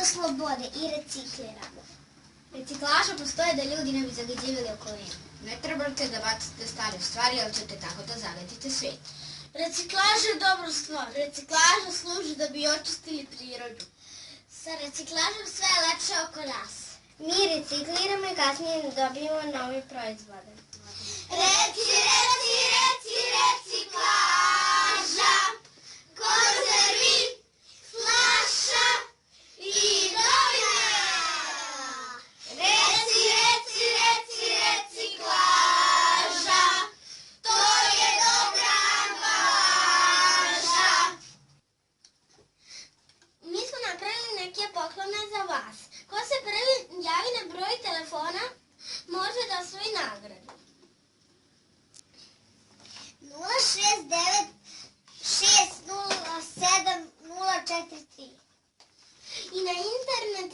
slobode i recikliramo. Reciklaža postoje da ljudi ne bi zagađivali okolinu. Ne trebate da bacite stare stvari, ali ćete tako da zagadite svet. Reciklaža je dobra stvar. Reciklaža služi da bi očistili prirodu. Sa reciklažom sve je lepše oko nas. Mi recikliramo i kasnije dobijemo nove proizvode. Reciklaža, konzervi, flaša i novina. Reciklaža, to je dobra ambalaža. Mi smo napravili neke poklone za vas. Ko se prvi javi na broj telefona, može da osvoji nagradu. 069-607-043. I na internet